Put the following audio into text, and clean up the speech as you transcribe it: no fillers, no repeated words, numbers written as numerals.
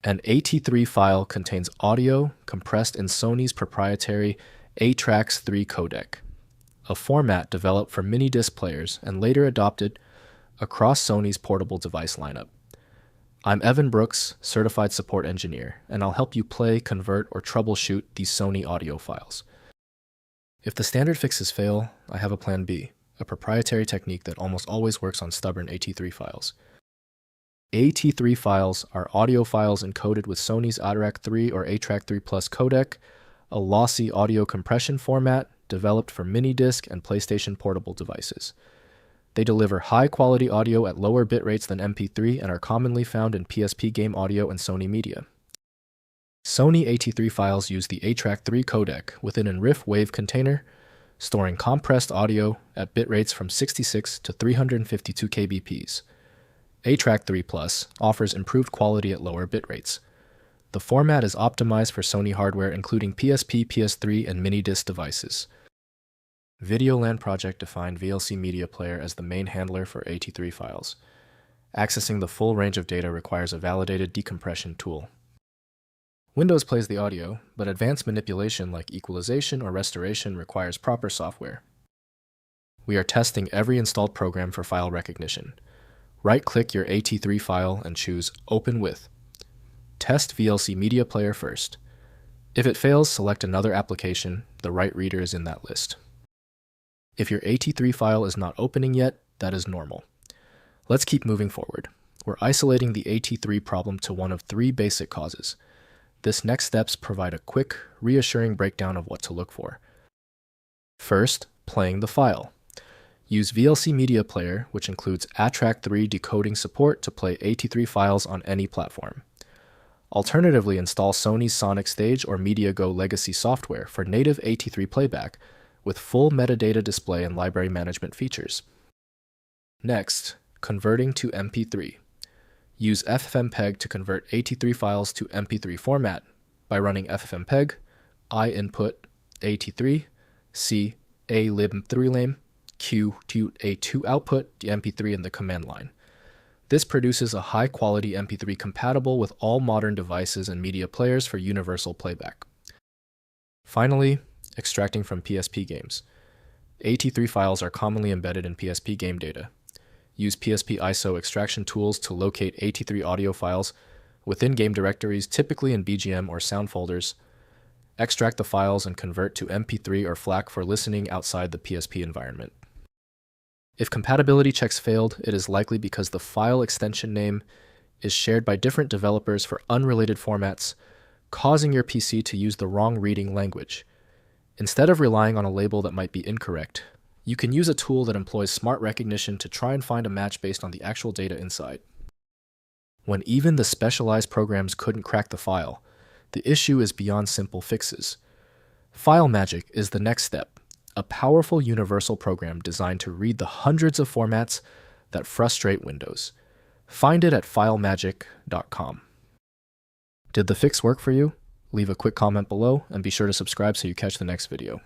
An AT3 file contains audio compressed in Sony's proprietary ATRAC3 codec, a format developed for MiniDisc players and later adopted across Sony's portable device lineup. I'm Evan Brooks, Certified Support Engineer, and I'll help you play, convert, or troubleshoot these Sony audio files. If the standard fixes fail, I have a plan B, a proprietary technique that almost always works on stubborn AT3 files. AT3 files are audio files encoded with Sony's ATRAC3 or ATRAC3 Plus codec, a lossy audio compression format developed for MiniDisc and PlayStation Portable devices. They deliver high-quality audio at lower bit rates than MP3 and are commonly found in PSP game audio and Sony media. Sony AT3 files use the ATRAC3 codec within a RIFF wave container, storing compressed audio at bit rates from 66 to 352 kbps. ATRAC3 Plus offers improved quality at lower bit rates. The format is optimized for Sony hardware including PSP, PS3, and MiniDisc devices. Videoland Project defined VLC media player as the main handler for AT3 files. Accessing the full range of data requires a validated decompression tool. Windows plays the audio, but advanced manipulation like equalization or restoration requires proper software. We are testing every installed program for file recognition. Right-click your AT3 file and choose Open With. Test VLC Media Player first. If it fails, select another application. The right reader is in that list. If your AT3 file is not opening yet, that is normal. Let's keep moving forward. We're isolating the AT3 problem to one of three basic causes. This next steps provide a quick, reassuring breakdown of what to look for. First, playing the file. Use VLC Media Player, which includes ATRAC3 decoding support to play AT3 files on any platform. Alternatively, install Sony's SonicStage or MediaGo legacy software for native AT3 playback with full metadata display and library management features. Next, converting to MP3. Use FFmpeg to convert AT3 files to MP3 format by running FFmpeg, I input AT3, C A lib3lame, Q to A2 output the MP3 in the command line. This produces a high-quality MP3 compatible with all modern devices and media players for universal playback. Finally, extracting from PSP Games. AT3 files are commonly embedded in PSP game data. Use PSP ISO extraction tools to locate AT3 audio files within game directories, typically in BGM or sound folders. Extract the files and convert to MP3 or FLAC for listening outside the PSP environment. If compatibility checks failed, it is likely because the file extension name is shared by different developers for unrelated formats, causing your PC to use the wrong reading language. Instead of relying on a label that might be incorrect, you can use a tool that employs smart recognition to try and find a match based on the actual data inside. When even the specialized programs couldn't crack the file, the issue is beyond simple fixes. File Magic is the next step, a powerful universal program designed to read the hundreds of formats that frustrate Windows. Find it at filemagic.com. Did the fix work for you? Leave a quick comment below and be sure to subscribe so you catch the next video.